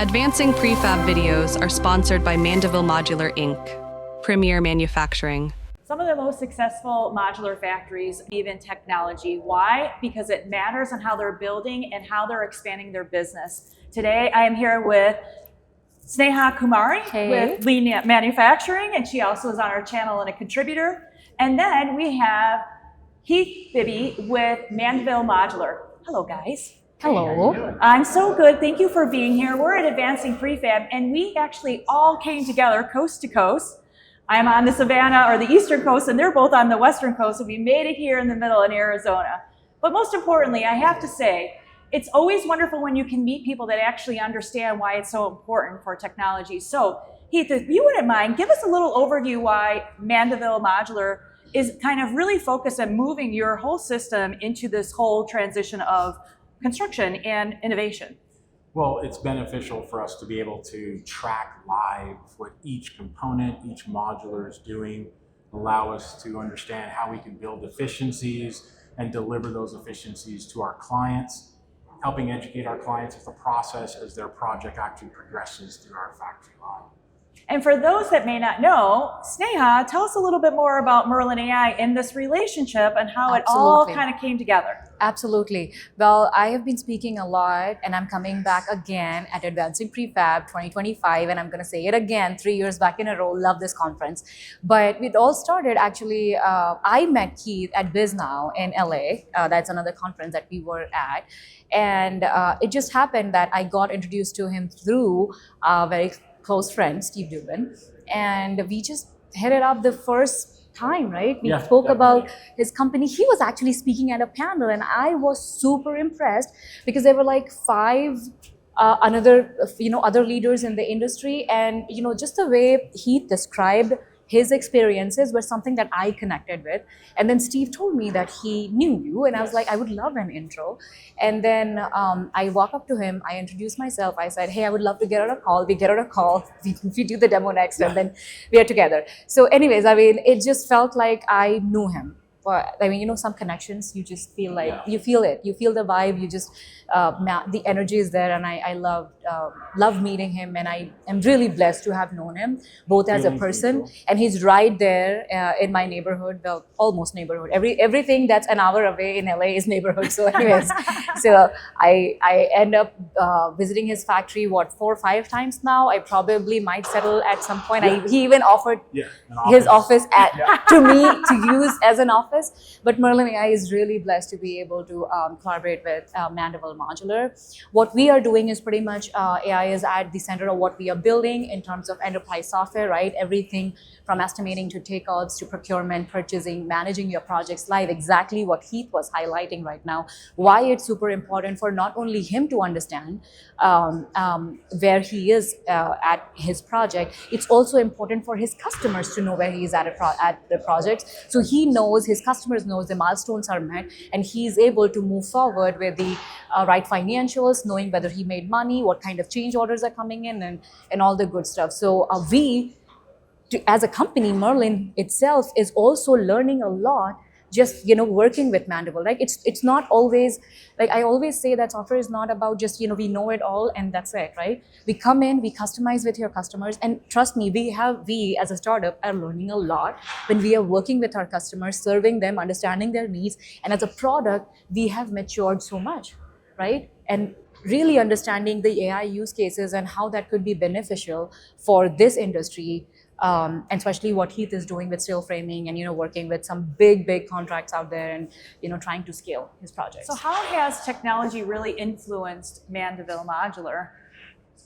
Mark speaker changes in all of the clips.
Speaker 1: Advancing Prefab videos are sponsored by Mandeville Modular, Inc., Premier Manufacturing.
Speaker 2: Some of the most successful modular factories believe in technology. Why? Because it matters on how they're building and how they're expanding their business. Today, I am here with Sneha Kumari with Leanify Manufacturing, and she also is on our channel and a contributor. And then we have Heith Bibby with Mandeville Modular. Hello, guys.
Speaker 3: Hello.
Speaker 2: I'm so good. Thank you for being here. We're at Advancing Prefab, and we actually all came together coast to coast. I'm on the Savannah or the Eastern Coast, and they're both on the Western Coast, and we made it here in the middle in Arizona. But most importantly, I have to say, it's always wonderful when you can meet people that actually understand why it's so important for technology. So, Heath, if you wouldn't mind, give us a little overview why Mandavville Modular is kind of really focused on moving your whole system into this whole transition of construction and innovation.
Speaker 4: Well, it's beneficial for us to be able to track live what each component, each modular is doing, allow us to understand how we can build efficiencies and deliver those efficiencies to our clients, helping educate our clients of the process as their project actually progresses through our factory line.
Speaker 2: And for those that may not know, Sneha, tell us a little bit more about Merlin AI and this relationship and how it all kind of came together.
Speaker 3: Absolutely. Well, I have been speaking a lot, and I'm coming back again at Advancing Prefab 2025, and I'm going to say it again, 3 years back in a row. Love this conference. But it all started actually, I met Heath at BizNow in LA. That's another conference that we were at. And it just happened that I got introduced to him through very close friend, Steve Dubin, and we just hit it up the first time, right? We spoke about his company. He was actually speaking at a panel, and I was super impressed because there were like five other leaders in the industry, and just the way he described his experiences were something that I connected with. And then Steve told me that he knew you, and I was like, I would love an intro. And then I walk up to him, I introduced myself, I said, hey, I would love to get on a call. We get on a call, we do the demo next, and then we are together. So anyways, I mean, it just felt like I knew him. But I mean, some connections, you just feel like, you feel it, you feel the vibe, you just, the energy is there, and I love meeting him, and I am really blessed to have known him, both as a person, and he's right there in my neighborhood, well, almost neighborhood. Everything that's an hour away in LA is neighborhood, so anyways. So I end up visiting his factory, 4 or 5 times now. I probably might settle at some point. He even offered his office to me to use as an office. But Merlin AI is really blessed to be able to collaborate with Mandeville Modular. What we are doing is pretty much AI is at the center of what we are building in terms of enterprise software, right? Everything from estimating to takeouts to procurement, purchasing, managing your projects live, exactly what Heath was highlighting right now. Why it's super important for not only him to understand where he is at his project, it's also important for his customers to know where he is at the project. So he knows, his customers knows the milestones are met, and he is able to move forward with the right financials, knowing whether he made money, what kind of change orders are coming in, and all the good stuff. So as a company, Merlin itself is also learning a lot, just working with Mandeville, right? It's not always, like I always say, that software is not about just we know it all and that's it, right? We come in, we customize with your customers, and trust me, we as a startup are learning a lot when we are working with our customers, serving them, understanding their needs, and as a product, we have matured so much, right? And really understanding the AI use cases and how that could be beneficial for this industry. And especially what Heath is doing with steel framing and working with some big contracts out there and trying to scale his projects.
Speaker 2: So how has technology really influenced Mandeville Modular?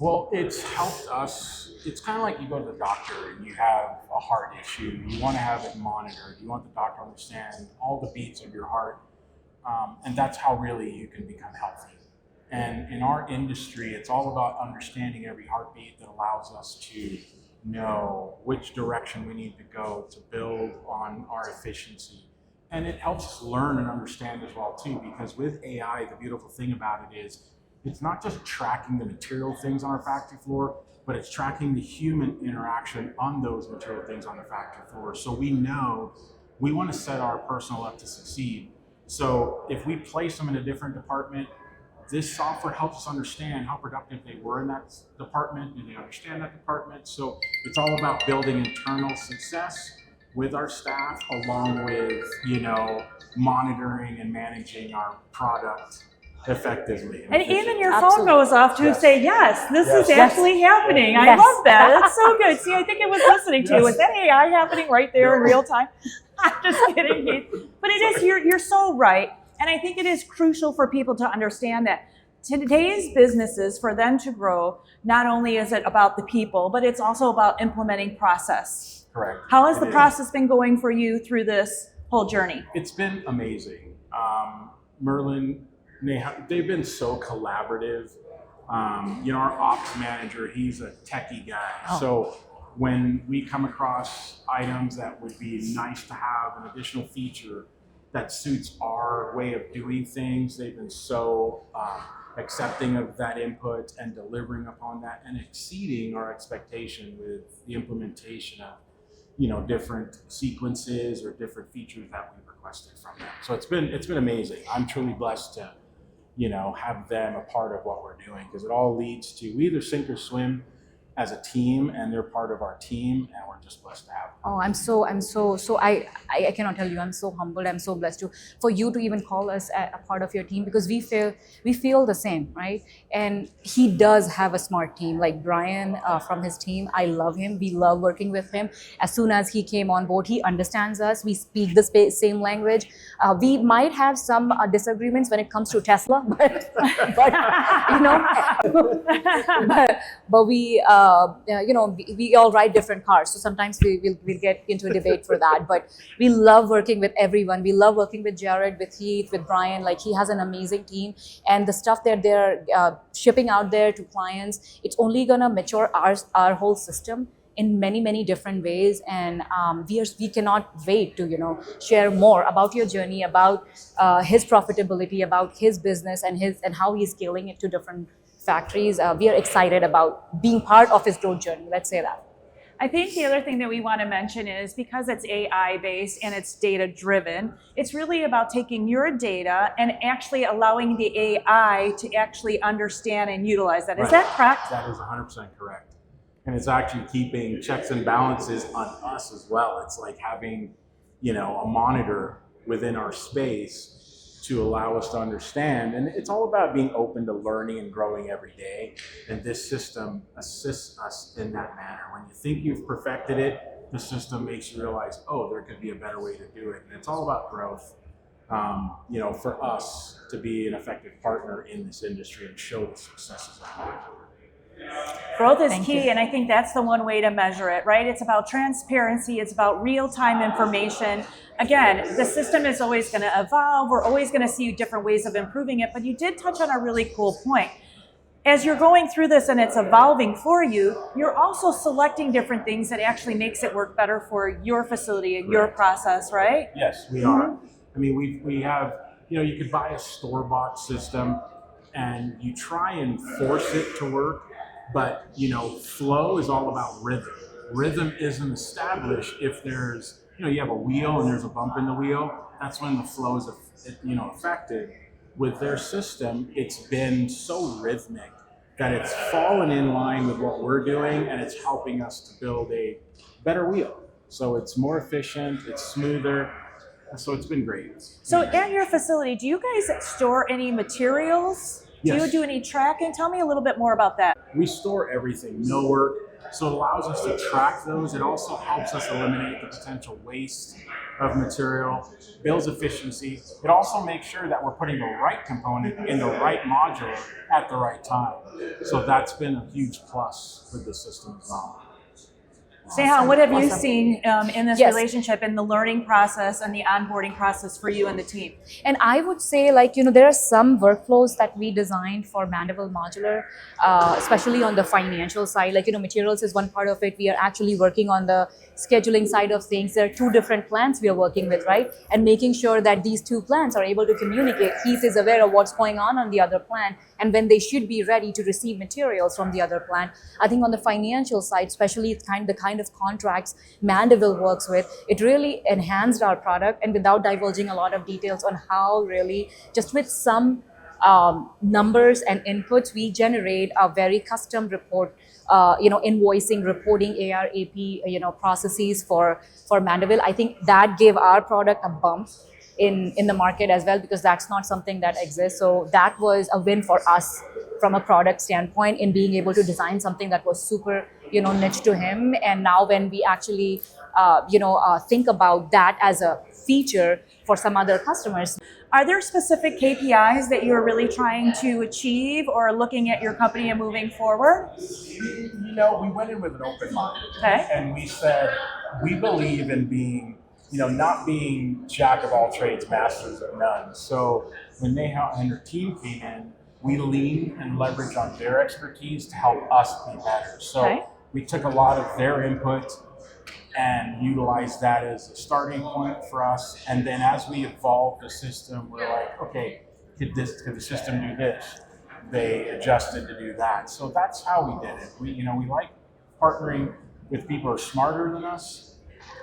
Speaker 4: Well, it's helped us. It's kind of like you go to the doctor and you have a heart issue. You want to have it monitored. You want the doctor to understand all the beats of your heart. And that's how really you can become healthy. And in our industry, it's all about understanding every heartbeat that allows us to know which direction we need to go to build on our efficiency. And it helps us learn and understand as well too, because with AI, the beautiful thing about it is it's not just tracking the material things on our factory floor, but it's tracking the human interaction on those material things on the factory floor. So we know we want to set our personnel up to succeed. So if we place them in a different department, this software helps us understand how productive they were in that department. Do they understand that department? So it's all about building internal success with our staff, along with, monitoring and managing our product effectively.
Speaker 2: And even your phone
Speaker 3: Absolutely.
Speaker 2: goes off to
Speaker 4: Yes.
Speaker 2: say, yes, this is
Speaker 4: Yes.
Speaker 2: actually happening. I
Speaker 3: Yes.
Speaker 2: love that. That's so good. See, I think it was listening to you.
Speaker 4: Yes.
Speaker 2: Was that AI happening right there in real time? I'm just kidding, Heath. But it is, you're so right. And I think it is crucial for people to understand that today's businesses, for them to grow, not only is it about the people, but it's also about implementing process.
Speaker 4: Correct.
Speaker 2: How has the
Speaker 4: It is.
Speaker 2: process been going for you through this whole journey?
Speaker 4: It's been amazing. Merlin, Sneha, they've been so collaborative. Our ops manager, he's a techie guy.
Speaker 2: Oh.
Speaker 4: So when we come across items that would be nice to have an additional feature that suits our way of doing things, they've been so accepting of that input and delivering upon that and exceeding our expectation with the implementation of different sequences or different features that we requested from them. So it's been amazing. I'm truly blessed to have them a part of what we're doing, because it all leads to we either sink or swim as a team, and they're part of our team, and we're just blessed to have them.
Speaker 3: Oh, I cannot tell you, I'm so humbled, I'm so blessed for you to even call us a part of your team, because we feel the same, right? And he does have a smart team, like Brian from his team. I love him, we love working with him. As soon as he came on board, he understands us, we speak the same language. We might have some disagreements when it comes to Tesla, but but we we all ride different cars, so sometimes we'll get into a debate for that. But we love working with everyone. We love working with Jared, with Heath, with Brian. Like, he has an amazing team, and the stuff that they're shipping out there to clients, it's only gonna mature our whole system in many different ways. And we cannot wait to share more about your journey, about his profitability, about his business, and how he's scaling it to different factories. We are excited about being part of his growth journey. Let's say that.
Speaker 2: I think the other thing that we want to mention is, because it's AI based and it's data driven, it's really about taking your data and actually allowing the AI to actually understand and utilize that. Is
Speaker 4: Right.
Speaker 2: that correct?
Speaker 4: That is 100% correct. And it's actually keeping checks and balances on us as well. It's like having, a monitor within our space to allow us to understand. And it's all about being open to learning and growing every day. And this system assists us in that manner. When you think you've perfected it, the system makes you realize, oh, there could be a better way to do it. And it's all about growth, for us to be an effective partner in this industry and show the successes of it.
Speaker 2: Growth is
Speaker 3: Thank
Speaker 2: key,
Speaker 3: you.
Speaker 2: and I think that's the one way to measure it, right? It's about transparency, it's about real-time information. Again, the system is always going to evolve. We're always going to see different ways of improving it, but you did touch on a really cool point. As you're going through this and it's evolving for you, you're also selecting different things that actually makes it work better for your facility and your process, right?
Speaker 4: Yes, we are. I mean, we have, you could buy a store-bought system and you try and force it to work, but, flow is all about rhythm. Rhythm isn't established if there's, you have a wheel and there's a bump in the wheel. That's when the flow is, affected. With their system, it's been so rhythmic that it's fallen in line with what we're doing, and it's helping us to build a better wheel. So it's more efficient, it's smoother. So it's been great.
Speaker 2: So at your facility, do you guys store any materials? Do
Speaker 4: Yes.
Speaker 2: you do any tracking? Tell me a little bit more about that.
Speaker 4: We store everything, millwork, so it allows us to track those. It also helps us eliminate the potential waste of material, builds efficiency. It also makes sure that we're putting the right component in the right module at the right time. So that's been a huge plus with the system as well.
Speaker 2: Sneha, what have you
Speaker 3: Awesome.
Speaker 2: seen in this
Speaker 3: Yes.
Speaker 2: relationship, in the learning process and the onboarding process for you and the team?
Speaker 3: And I would say, there are some workflows that we designed for Mandeville Modular, especially on the financial side. Materials is one part of it. We are actually working on the scheduling side of things. There are two different plants we are working with, right? And making sure that these two plants are able to communicate. Heath is aware of what's going on the other plant, and when they should be ready to receive materials from the other plant. I think on the financial side, especially the kind of contracts Mandeville works with, it really enhanced our product. And without divulging a lot of details on how really, just with some numbers and inputs, we generate a very custom report, invoicing, reporting, AR, AP, processes for Mandeville. I think that gave our product a bump in the market as well, because that's not something that exists. So that was a win for us from a product standpoint, in being able to design something that was super, niche to him. And now when we actually, think about that as a feature for some other customers.
Speaker 2: Are there specific KPIs that you're really trying to achieve or looking at your company and moving forward?
Speaker 4: We went in with an open mind.
Speaker 2: Okay.
Speaker 4: And we said, we believe in being, not being jack of all trades, masters of none. So when Sneha and her team came in, we leaned and leveraged on their expertise to help us be better. So we took a lot of their input and utilized that as a starting point for us. And then as we evolved the system, we're like, okay, could the system do this? They adjusted to do that. So that's how we did it. We like partnering with people who are smarter than us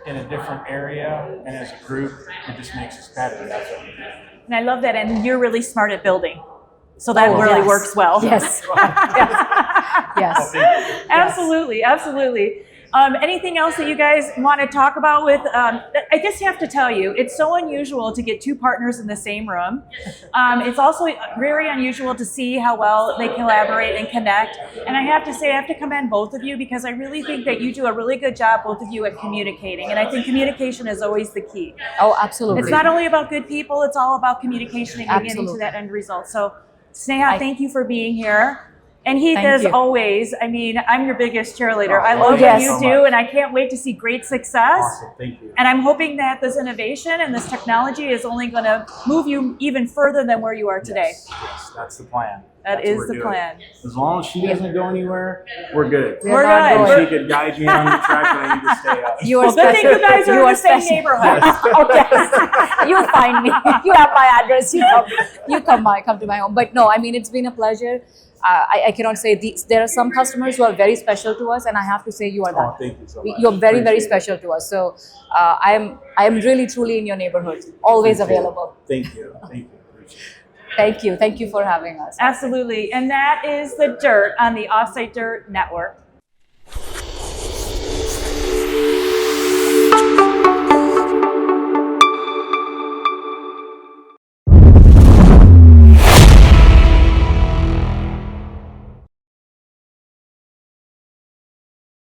Speaker 4: in a different area, and as a group, it just makes us better. And that's what we do.
Speaker 2: And I love that. And you're really smart at building. So that really works well.
Speaker 3: Yes. Yes.
Speaker 2: Yes. Absolutely. Absolutely. Anything else that you guys want to talk about with, I just have to tell you, it's so unusual to get two partners in the same room. It's also very unusual to see how well they collaborate and connect. And I have to say, I have to commend both of you, because I really think that you do a really good job, both of you, at communicating. And I think communication is always the key.
Speaker 3: Oh, absolutely.
Speaker 2: It's not only about good people, it's all about communication and getting to that end result. So Sneha, thank you for being here. And Heath, as always, I'm your biggest cheerleader. I love what you do, and I can't wait to see great success.
Speaker 4: Awesome, thank you.
Speaker 2: And I'm hoping that this innovation and this technology is only going to move you even further than where you are today.
Speaker 4: Yes, that's the plan.
Speaker 2: That is the plan.
Speaker 4: As long as she doesn't go anywhere, we're good.
Speaker 2: We're good.
Speaker 4: And she could guide me on the track that I need to stay up.
Speaker 2: Good thing you guys are in the same neighborhood.
Speaker 3: Okay, you'll find me. You have my address. You come to my home. But no, it's been a pleasure. I cannot say there are some customers who are very special to us, and I have to say you are that.
Speaker 4: Oh, thank you so much.
Speaker 3: You're very, very special to us. So I am really, truly in your neighborhood. Always available.
Speaker 4: Thank you. Thank you. Appreciate it.
Speaker 3: Thank you. Thank you for having us.
Speaker 2: Absolutely. And that is The Dirt on the Offsite Dirt Network.